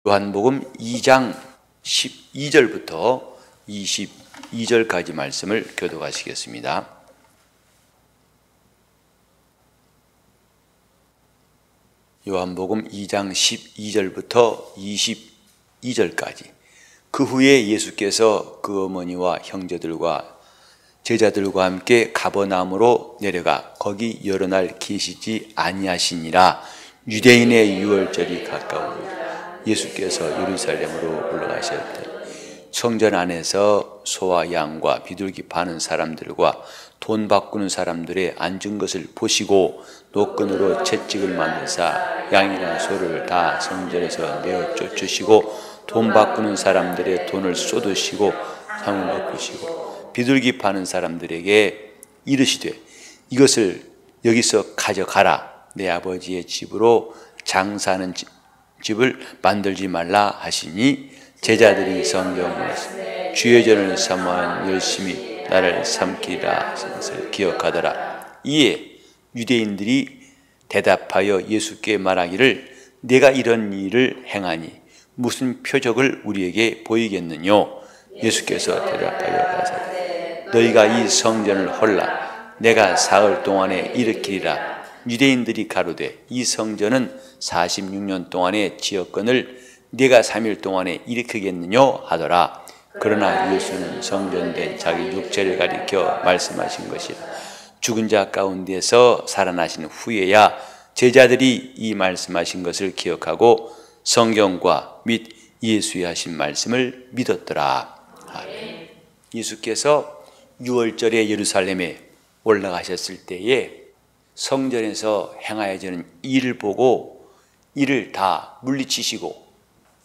요한복음 2장 12절부터 22절까지 말씀을 교독하시겠습니다. 요한복음 2장 12절부터 22절까지. 그 후에 예수께서 그 어머니와 형제들과 제자들과 함께 가버나움으로 내려가 거기 여러 날 계시지 아니하시니라. 유대인의 유월절이 가까우니 예수께서 예루살렘으로 올라가셨더니 성전 안에서 소와 양과 비둘기 파는 사람들과 돈 바꾸는 사람들의 앉은 것을 보시고 노끈으로 채찍을 만드사 양이랑 소를 다 성전에서 내어 쫓으시고 돈 바꾸는 사람들의 돈을 쏟으시고 상을 엎으시고 비둘기 파는 사람들에게 이르시되 이것을 여기서 가져가라. 내 아버지의 집으로 장사하는 집을 만들지 말라 하시니 제자들이 성경 말씀 주의 전을 삼아 열심히 나를 삼키라 하신 것을 기억하더라. 이에 유대인들이 대답하여 예수께 말하기를 내가 이런 일을 행하니 무슨 표적을 우리에게 보이겠느뇨? 예수께서 대답하여 가사대 너희가 이 성전을 헐라 내가 사흘 동안에 일으키리라. 유대인들이 가로되 이 성전은 46년 동안의 지역권을 네가 3일 동안에 일으키겠느뇨 하더라. 그러나 예수는 성전된 자기 육체를 가리켜 말씀하신 것이라. 죽은 자 가운데서 살아나신 후에야 제자들이 이 말씀하신 것을 기억하고 성경과 및 예수의 하신 말씀을 믿었더라. 아멘. 예수께서 6월절에 예루살렘에 올라가셨을 때에 성전에서 행하여지는 일을 보고 이를 다 물리치시고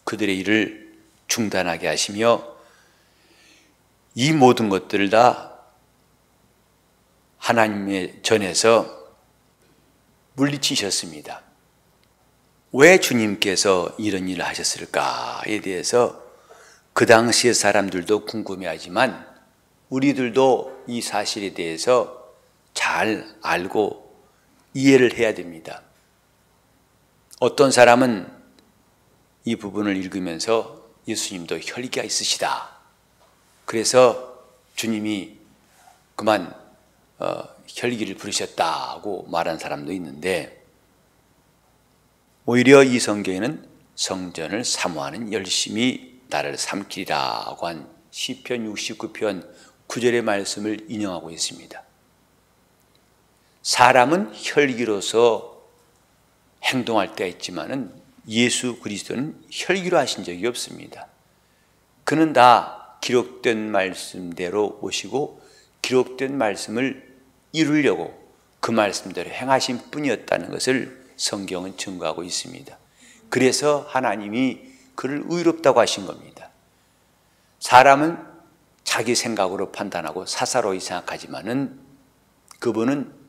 그들의 일을 중단하게 하시며 이 모든 것들을 다 하나님의 전에서 물리치셨습니다. 왜 주님께서 이런 일을 하셨을까에 대해서 그 당시의 사람들도 궁금해하지만 우리들도 이 사실에 대해서 잘 알고 이해를 해야 됩니다. 어떤 사람은 이 부분을 읽으면서 예수님도 혈기가 있으시다. 그래서 주님이 그만 혈기를 부리셨다고 말한 사람도 있는데 오히려 이 성경에는 성전을 사모하는 열심히 나를 삼키리라고 한 시편 69편 9절의 말씀을 인용하고 있습니다. 사람은 혈기로서 행동할 때가 있지만은 예수 그리스도는 혈기로 하신 적이 없습니다. 그는 다 기록된 말씀대로 오시고 기록된 말씀을 이루려고 그 말씀대로 행하신 뿐이었다는 것을 성경은 증거하고 있습니다. 그래서 하나님이 그를 의롭다고 하신 겁니다. 사람은 자기 생각으로 판단하고 사사로이 생각하지만은 그분은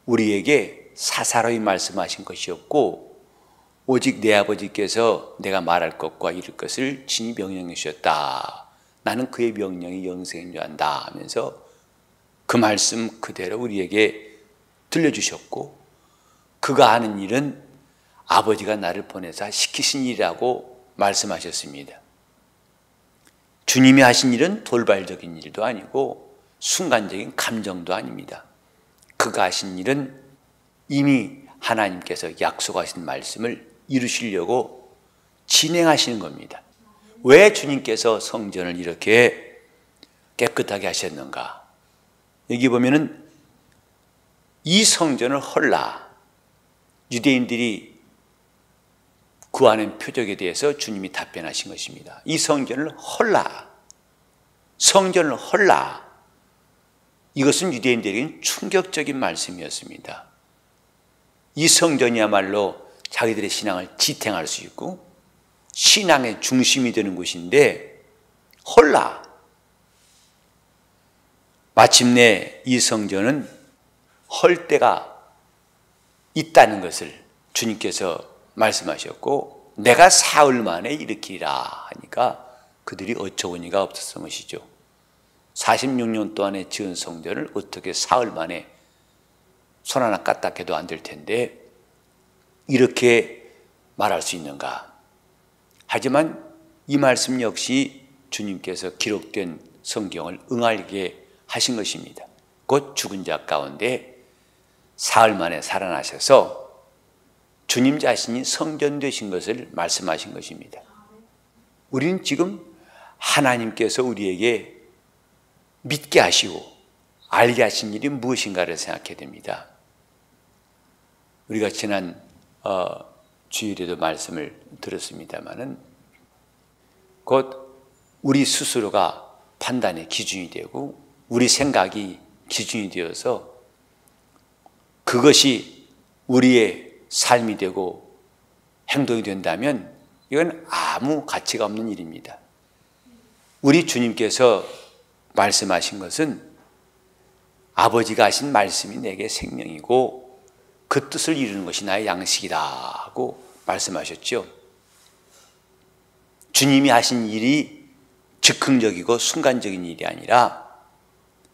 우리에게 사사로이 말씀하신 것이었고 오직 내 아버지께서 내가 말할 것과 이룰 것을 친히 명령해 주셨다. 나는 그의 명령이 영생인 줄 안다 하면서 그 말씀 그대로 우리에게 들려주셨고 그가 하는 일은 아버지가 나를 보내사 시키신 일이라고 말씀하셨습니다. 주님이 하신 일은 돌발적인 일도 아니고 순간적인 감정도 아닙니다. 그가 하신 일은 이미 하나님께서 약속하신 말씀을 이루시려고 진행하시는 겁니다. 왜 주님께서 성전을 이렇게 깨끗하게 하셨는가? 여기 보면은 이 성전을 헐라. 유대인들이 구하는 표적에 대해서 주님이 답변하신 것입니다. 이 성전을 헐라. 성전을 헐라. 이것은 유대인들에게는 충격적인 말씀이었습니다. 이 성전이야말로 자기들의 신앙을 지탱할 수 있고 신앙의 중심이 되는 곳인데 헐라. 마침내 이 성전은 헐 때가 있다는 것을 주님께서 말씀하셨고 내가 사흘 만에 일으키리라 하니까 그들이 어처구니가 없었던 것이죠. 46년 동안에 지은 성전을 어떻게 사흘 만에 손 하나 까딱해도 안 될 텐데 이렇게 말할 수 있는가? 하지만 이 말씀 역시 주님께서 기록된 성경을 응하게 하신 것입니다. 곧 죽은 자 가운데 사흘 만에 살아나셔서 주님 자신이 성전되신 것을 말씀하신 것입니다. 우리는 지금 하나님께서 우리에게 믿게 하시고 알게 하신 일이 무엇인가를 생각해야 됩니다. 우리가 지난 주일에도 말씀을 들었습니다마는 곧 우리 스스로가 판단의 기준이 되고 우리 생각이 기준이 되어서 그것이 우리의 삶이 되고 행동이 된다면 이건 아무 가치가 없는 일입니다. 우리 주님께서 말씀하신 것은 아버지가 하신 말씀이 내게 생명이고 그 뜻을 이루는 것이 나의 양식이라고 말씀하셨죠. 주님이 하신 일이 즉흥적이고 순간적인 일이 아니라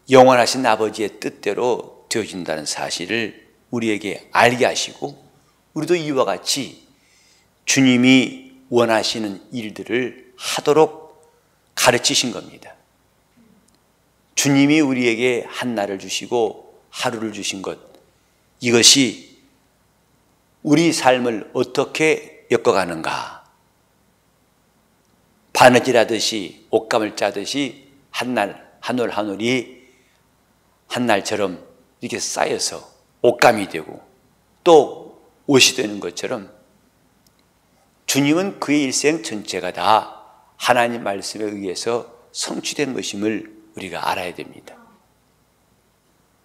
영원하신 아버지의 뜻대로 되어진다는 사실을 우리에게 알게 하시고 우리도 이와 같이 주님이 원하시는 일들을 하도록 가르치신 겁니다. 주님이 우리에게 한 날을 주시고 하루를 주신 것, 이것이 우리 삶을 어떻게 엮어가는가. 바느질하듯이 옷감을 짜듯이 한 올 한 올이 한 날처럼 이렇게 쌓여서 옷감이 되고 또 옷이 되는 것처럼 주님은 그의 일생 전체가 다 하나님 말씀에 의해서 성취된 것임을 우리가 알아야 됩니다.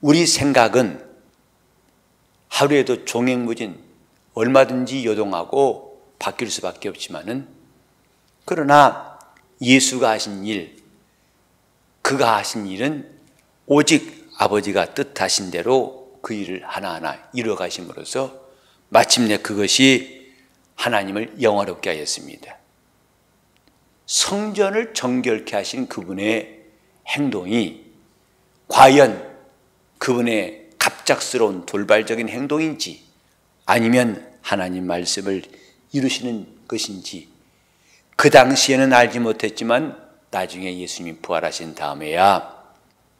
우리 생각은 하루에도 종횡무진 얼마든지 요동하고 바뀔 수밖에 없지만은 그러나 예수가 하신 일, 그가 하신 일은 오직 아버지가 뜻하신 대로 그 일을 하나하나 이루어 가심으로써 마침내 그것이 하나님을 영화롭게 하였습니다. 성전을 정결케 하신 그분의 행동이 과연 그분의 갑작스러운 돌발적인 행동인지 아니면 하나님 말씀을 이루시는 것인지 그 당시에는 알지 못했지만 나중에 예수님이 부활하신 다음에야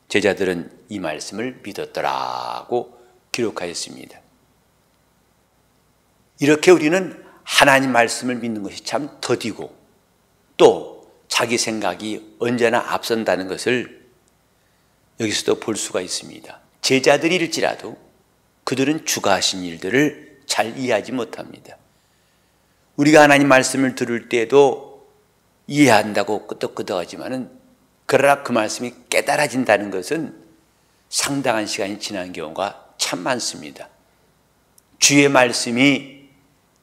제자들은 이 말씀을 믿었더라고 기록하였습니다. 이렇게 우리는 하나님 말씀을 믿는 것이 참 더디고 또 자기 생각이 언제나 앞선다는 것을 여기서도 볼 수가 있습니다. 제자들일지라도 그들은 주가 하신 일들을 잘 이해하지 못합니다. 우리가 하나님 말씀을 들을 때에도 이해한다고 끄덕끄덕하지만은 그러나 그 말씀이 깨달아진다는 것은 상당한 시간이 지난 경우가 참 많습니다. 주의 말씀이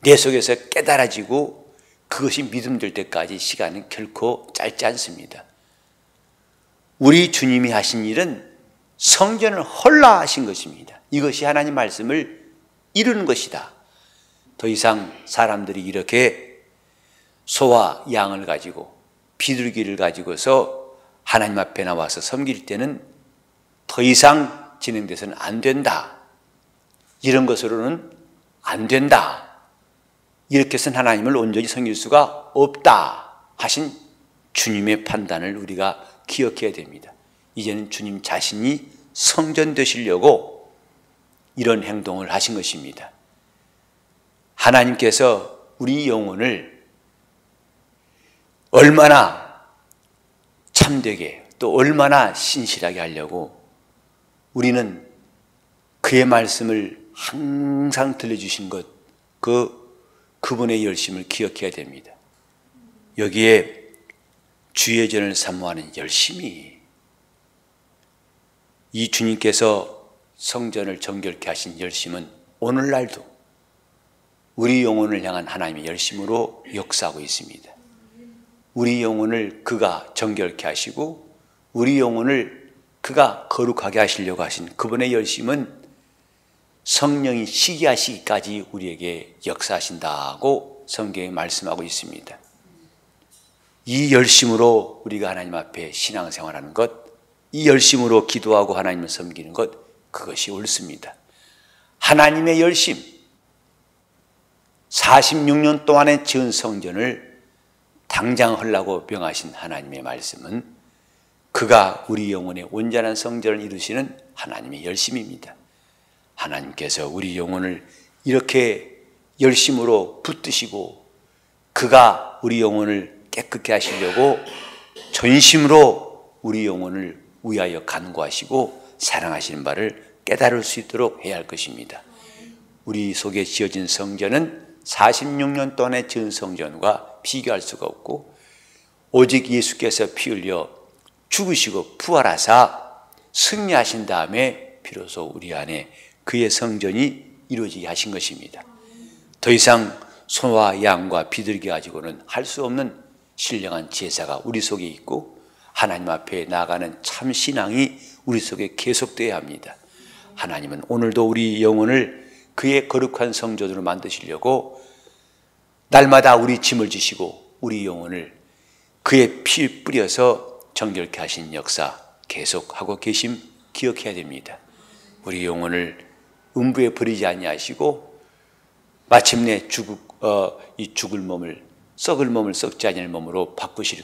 내 속에서 깨달아지고 그것이 믿음될 때까지 시간은 결코 짧지 않습니다. 우리 주님이 하신 일은 성전을 헐라 하신 것입니다. 이것이 하나님 말씀을 이루는 것이다. 더 이상 사람들이 이렇게 소와 양을 가지고 비둘기를 가지고서 하나님 앞에 나와서 섬길 때는 더 이상 진행돼서는 안 된다. 이런 것으로는 안 된다. 이렇게 해서는 하나님을 온전히 섬길 수가 없다 하신 주님의 판단을 우리가 기억해야 됩니다. 이제는 주님 자신이 성전 되시려고 이런 행동을 하신 것입니다. 하나님께서 우리 영혼을 얼마나 참되게 또 얼마나 신실하게 하려고 우리는 그의 말씀을 항상 들려주신 것, 그분의 열심을 기억해야 됩니다. 여기에 주의 전을 사모하는 열심이 이 주님께서 성전을 정결케 하신 열심은 오늘날도 우리 영혼을 향한 하나님의 열심으로 역사하고 있습니다. 우리 영혼을 그가 정결케 하시고 우리 영혼을 그가 거룩하게 하시려고 하신 그분의 열심은 성령이 시기하시기까지 우리에게 역사하신다고 성경에 말씀하고 있습니다. 이 열심으로 우리가 하나님 앞에 신앙생활하는 것, 이 열심으로 기도하고 하나님을 섬기는 것, 그것이 옳습니다. 하나님의 열심, 46년 동안에 지은 성전을 당장 하려고 명하신 하나님의 말씀은 그가 우리 영혼의 온전한 성전을 이루시는 하나님의 열심입니다. 하나님께서 우리 영혼을 이렇게 열심으로 붙드시고 그가 우리 영혼을 깨끗게 하시려고 전심으로 우리 영혼을 위하여 간구하시고 사랑하시는 바를 깨달을 수 있도록 해야 할 것입니다. 우리 속에 지어진 성전은 46년 동안의 지은 성전과 비교할 수가 없고 오직 예수께서 피 흘려 죽으시고 부활하사 승리하신 다음에 비로소 우리 안에 그의 성전이 이루어지게 하신 것입니다. 더 이상 소와 양과 비둘기 가지고는 할 수 없는 신령한 제사가 우리 속에 있고 하나님 앞에 나아가는 참 신앙이 우리 속에 계속되어야 합니다. 하나님은 오늘도 우리 영혼을 그의 거룩한 성전으로 만드시려고 날마다 우리 짐을 지시고 우리 영혼을 그의 피 뿌려서 정결케 하신 역사 계속하고 계심 기억해야 됩니다. 우리 영혼을 음부에 버리지 아니하시고 마침내 죽을 몸을 썩을 몸을 썩지 아니할 몸으로 바꾸실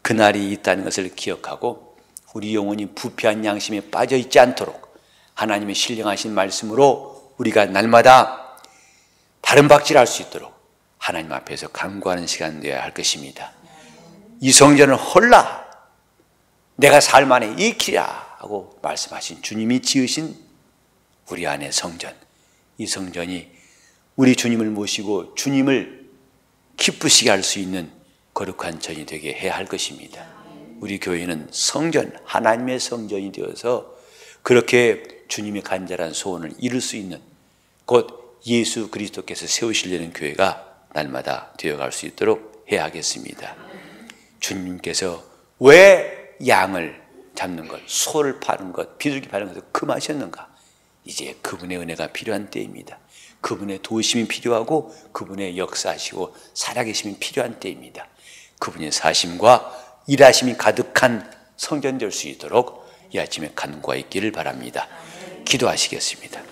그날이 있다는 것을 기억하고 우리 영혼이 부패한 양심에 빠져 있지 않도록 하나님의 신령하신 말씀으로 우리가 날마다 다른 박질할 수 있도록 하나님 앞에서 간구하는 시간 되어야 할 것입니다. 이 성전을 헐라 내가 살 만에 익히랴 하고 말씀하신 주님이 지으신 우리 안의 성전, 이 성전이 우리 주님을 모시고 주님을 기쁘시게 할 수 있는 거룩한 전이 되게 해야 할 것입니다. 우리 교회는 성전, 하나님의 성전이 되어서 그렇게 주님의 간절한 소원을 이룰 수 있는 곧 예수 그리스도께서 세우시려는 교회가 날마다 되어갈 수 있도록 해야 하겠습니다. 주님께서 왜 양을 잡는 것, 소를 파는 것, 비둘기 파는 것을 금하셨는가? 이제 그분의 은혜가 필요한 때입니다. 그분의 도우심이 필요하고 그분의 역사하시고 살아계심이 필요한 때입니다. 그분의 사심과 일하심이 가득한 성전 될 수 있도록 이 아침에 간구가 있기를 바랍니다. 기도하시겠습니다.